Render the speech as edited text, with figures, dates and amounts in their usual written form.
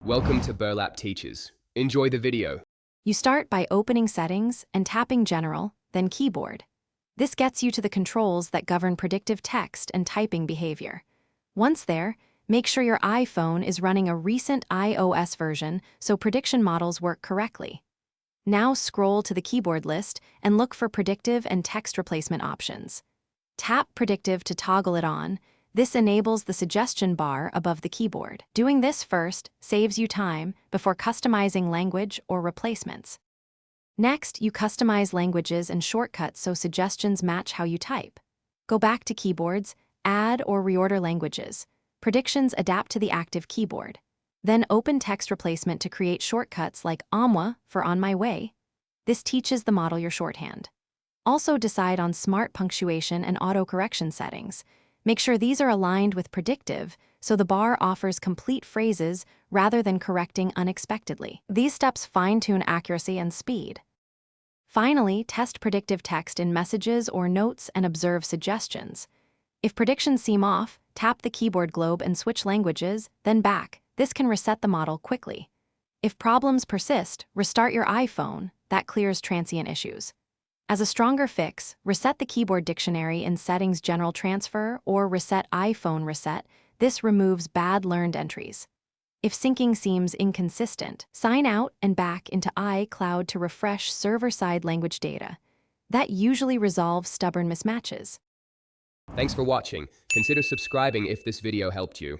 Welcome to Burlap Teachers. Enjoy the video. You start by opening Settings and tapping General, then Keyboard. This gets you to the controls that govern predictive text and typing behavior. Once there, make sure your iPhone is running a recent iOS version so prediction models work correctly. Now scroll to the keyboard list and look for predictive and text replacement options. Tap Predictive to toggle it on. This enables the suggestion bar above the keyboard. Doing this first saves you time before customizing language or replacements. Next, you customize languages and shortcuts so suggestions match how you type. Go back to Keyboards, add or reorder languages. Predictions adapt to the active keyboard. Then open text replacement to create shortcuts like OMWA for On My Way. This teaches the model your shorthand. Also decide on smart punctuation and autocorrection settings. Make sure these are aligned with Predictive so the bar offers complete phrases rather than correcting unexpectedly. These steps fine-tune accuracy and speed. Finally, test predictive text in messages or notes and observe suggestions. If predictions seem off, tap the keyboard globe and switch languages, then back. This can reset the model quickly. If problems persist, restart your iPhone. That clears transient issues. As a stronger fix, reset the keyboard dictionary in Settings General Transfer or Reset iPhone Reset. This removes bad learned entries. If syncing seems inconsistent, sign out and back into iCloud to refresh server-side language data. That usually resolves stubborn mismatches. Thanks for watching. Consider subscribing if this video helped you.